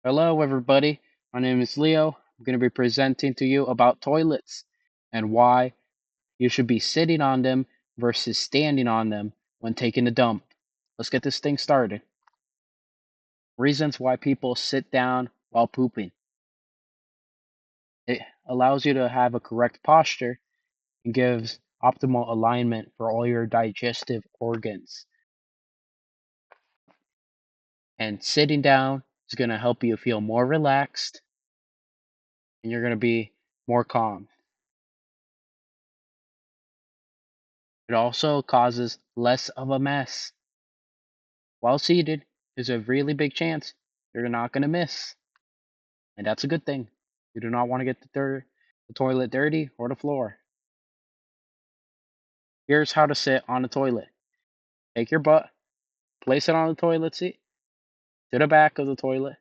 Hello, everybody. My name is Leo. I'm going to be presenting to you about toilets and why you should be sitting on them versus standing on them when taking a dump. Let's get this thing started. Reasons why people sit down while pooping. It allows you to have a correct posture and gives optimal alignment for all your digestive organs. And sitting down is going to help you feel more relaxed and you're going to be more calm. It also causes less of a mess. While seated, there's a really big chance you're not going to miss. And that's a good thing. You do not want to get the toilet dirty or the floor. Here's how to sit on the toilet. Take your butt, place it on the toilet seat, to the back of the toilet,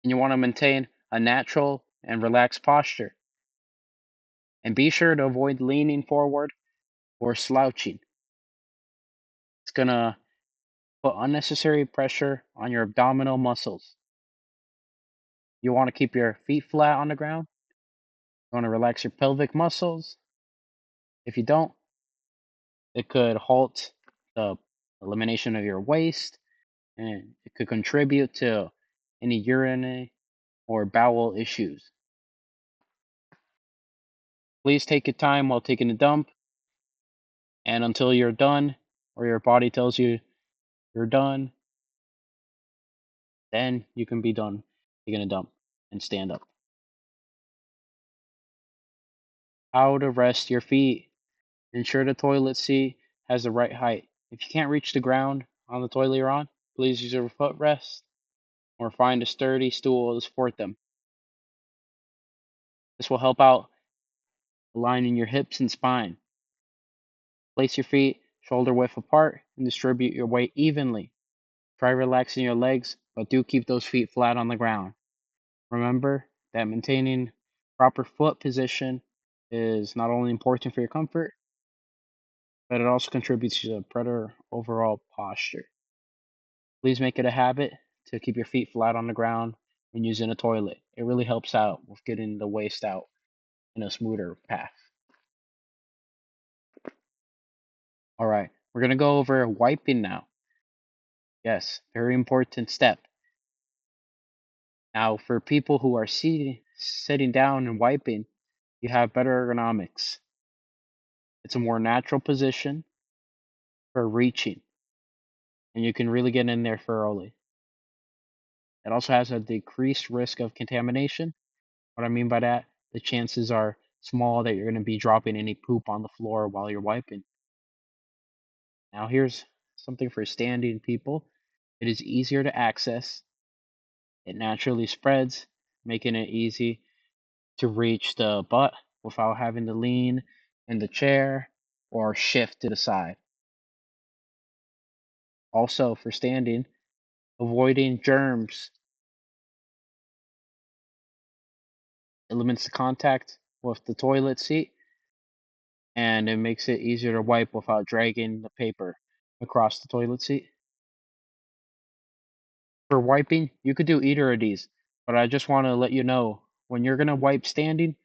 and you want to maintain a natural and relaxed posture. And be sure to avoid leaning forward or slouching. It's going to put unnecessary pressure on your abdominal muscles. You want to keep your feet flat on the ground. You want to relax your pelvic muscles. If you don't, it could halt the elimination of your waste and it could contribute to any urinary or bowel issues. Please take your time while taking a dump, and until you're done or your body tells you you're done, then you can be done taking a dump and stand up. How to rest your feet. Ensure the toilet seat has the right height. If you can't reach the ground on the toilet you're on, please use your footrest or find a sturdy stool to support them. This will help out aligning your hips and spine. Place your feet shoulder width apart and distribute your weight evenly. Try relaxing your legs, but do keep those feet flat on the ground. Remember that maintaining proper foot position is not only important for your comfort, but it also contributes to a better overall posture. Please make it a habit to keep your feet flat on the ground when using a toilet. It really helps out with getting the waste out in a smoother path. All right, we're going to go over wiping now. Yes, very important step. Now, for people who are sitting down and wiping, you have better ergonomics. It's a more natural position for reaching, and you can really get in there thoroughly. It also has a decreased risk of contamination. What I mean by that, the chances are small that you're going to be dropping any poop on the floor while you're wiping. Now, here's something for standing people. It is easier to access. It naturally spreads, making it easy to reach the butt without having to lean in the chair or shift to the side. Also, for standing, avoiding germs limits the contact with the toilet seat and it makes it easier to wipe without dragging the paper across the toilet seat. For wiping, you could do either of these, but I just want to let you know when you're going to wipe standing,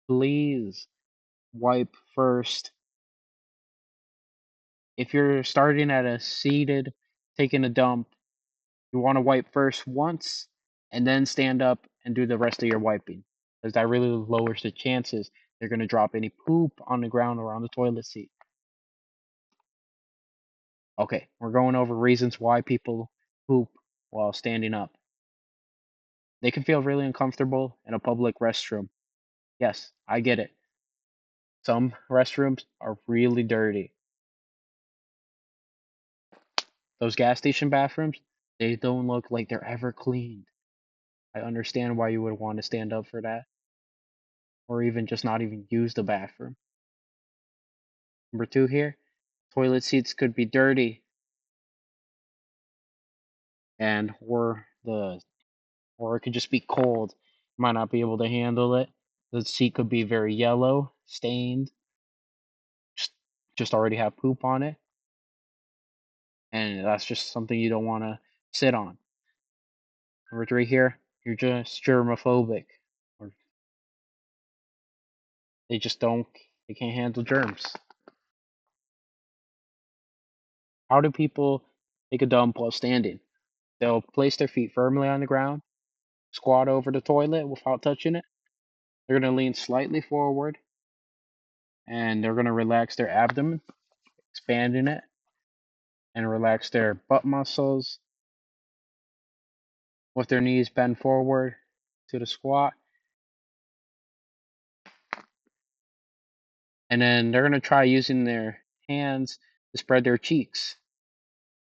please wipe first. If you're starting at a seated, taking a dump, you want to wipe first once and then stand up and do the rest of your wiping, because that really lowers the chances they're going to drop any poop on the ground or on the toilet seat. Okay, we're going over reasons why people poop while standing up. They can feel really uncomfortable in a public restroom. Yes, I get it. Some restrooms are really dirty. Those gas station bathrooms, they don't look like they're ever cleaned. I understand why you would want to stand up for that, or even just not even use the bathroom. Number two here, toilet seats could be dirty and or it could just be cold. You might not be able to handle it. The seat could be very yellow, stained, just, just already have poop on it, and that's just something you don't want to sit on. Number 3 here, you're just germophobic, or they just don't, they can't handle germs. How do people take a dump while standing? They'll place their feet firmly on the ground, squat over the toilet without touching it. They're going to lean slightly forward, and they're going to relax their abdomen, expanding it, and relax their butt muscles with their knees bent forward to the squat. And then they're going to try using their hands to spread their cheeks.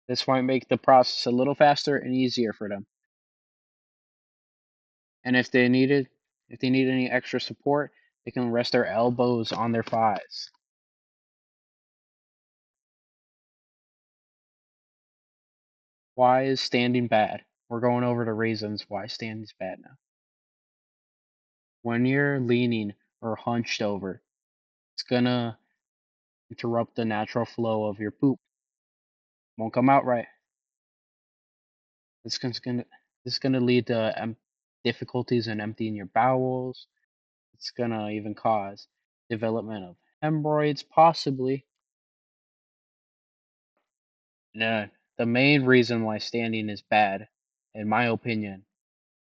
This might make the process a little faster and easier for them. And if they need any extra support, they can rest their elbows on their thighs. Why is standing bad? We're going over the reasons why standing is bad now. When you're leaning or hunched over, it's gonna interrupt the natural flow of your poop. Won't come out right. This is gonna lead to difficulties in emptying your bowels. It's gonna even cause development of hemorrhoids, possibly. The main reason why standing is bad, in my opinion,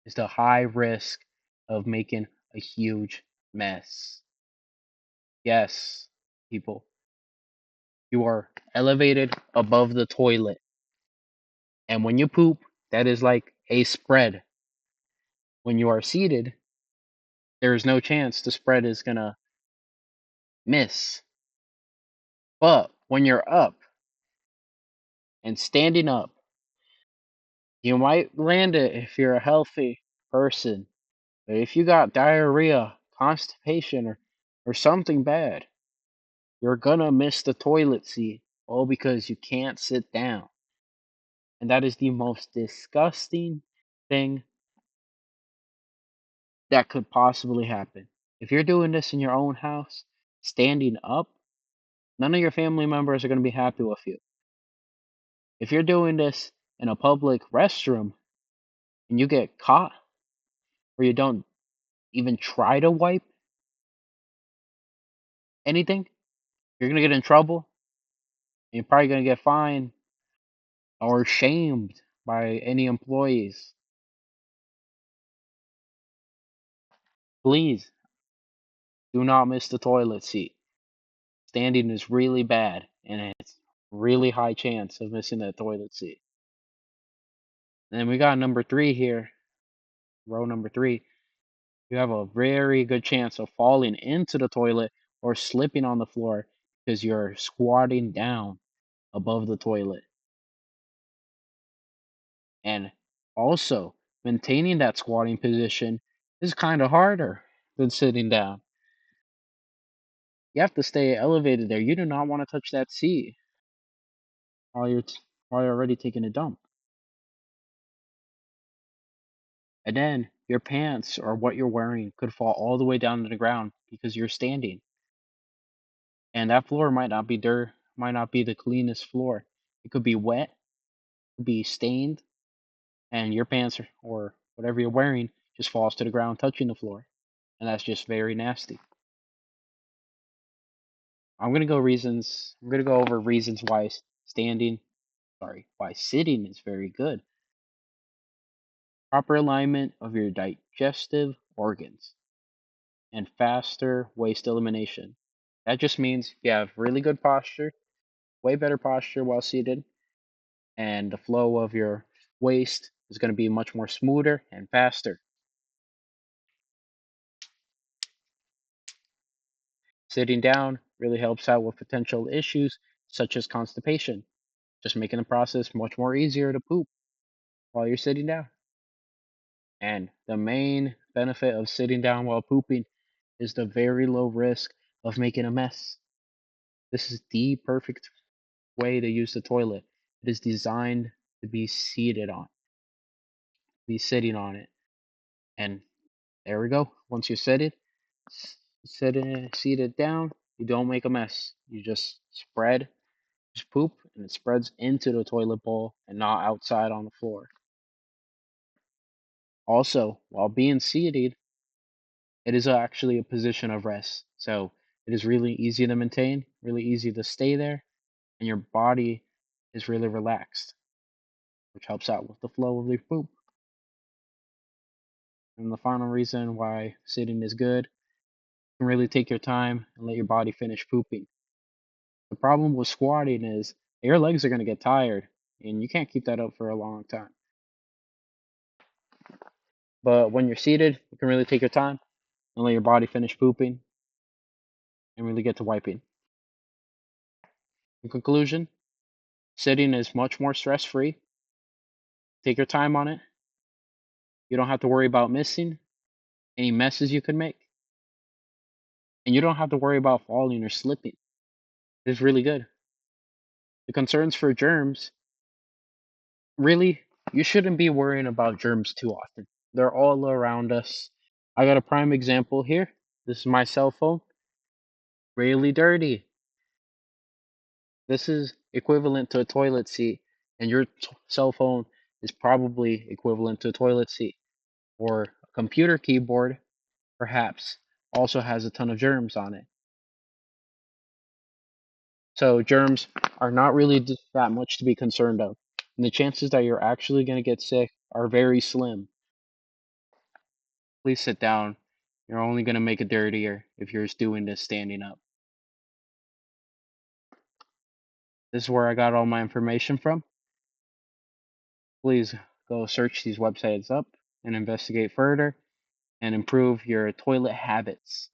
is the high risk of making a huge mess. Yes, people, you are elevated above the toilet, and when you poop, that is like a spread. When you are seated, there is no chance the spread is gonna miss. But when you're up and standing up, you might land it if you're a healthy person. But if you got diarrhea, constipation, or something bad, you're gonna miss the toilet seat, all because you can't sit down. And that is the most disgusting thing that could possibly happen. If you're doing this in your own house, standing up, none of your family members are going to be happy with you. If you're doing this in a public restroom and you get caught, or you don't even try to wipe anything, you're going to get in trouble. And you're probably going to get fined or shamed by any employees. Please do not miss the toilet seat. Standing is really bad, and it's really high chance of missing that toilet seat. And then we got number 3 here, row number 3. You have a very good chance of falling into the toilet or slipping on the floor because you're squatting down above the toilet. And also, maintaining that squatting position is kind of harder than sitting down. You have to stay elevated there. You do not want to touch that seat while while you're already taking a dump. And then your pants or what you're wearing could fall all the way down to the ground because you're standing. And that floor might not be might not be the cleanest floor. It could be wet, could be stained, and your pants or whatever you're wearing just falls to the ground touching the floor. And that's just very nasty. I'm gonna go over reasons why why sitting is very good. Proper alignment of your digestive organs and faster waste elimination. That just means you have really good posture, way better posture while seated, and the flow of your waste is going to be much more smoother and faster. Sitting down really helps out with potential issues such as constipation, just making the process much more easier to poop while you're sitting down. And the main benefit of sitting down while pooping is the very low risk of making a mess. This is the perfect way to use the toilet. It is designed to be be sitting on it. And there we go. Once you seat it down, you don't make a mess. You just poop, and it spreads into the toilet bowl and not outside on the floor. Also, while being seated, it is actually a position of rest. So it is really easy to maintain, really easy to stay there, and your body is really relaxed, which helps out with the flow of the poop. And the final reason why sitting is good, you can really take your time and let your body finish pooping. The problem with squatting is your legs are going to get tired, and you can't keep that up for a long time. But when you're seated, you can really take your time and let your body finish pooping and really get to wiping. In conclusion, sitting is much more stress free. Take your time on it. You don't have to worry about missing any messes you could make. And you don't have to worry about falling or slipping. It's really good. The concerns for germs, really, you shouldn't be worrying about germs too often. They're all around us. I got a prime example here. This is my cell phone. Really dirty. This is equivalent to a toilet seat, and your cell phone is probably equivalent to a toilet seat. Or a computer keyboard, perhaps, also has a ton of germs on it. So germs are not really that much to be concerned of. And the chances that you're actually going to get sick are very slim. Please sit down. You're only going to make it dirtier if you're just doing this standing up. This is where I got all my information from. Please go search these websites up and investigate further and improve your toilet habits.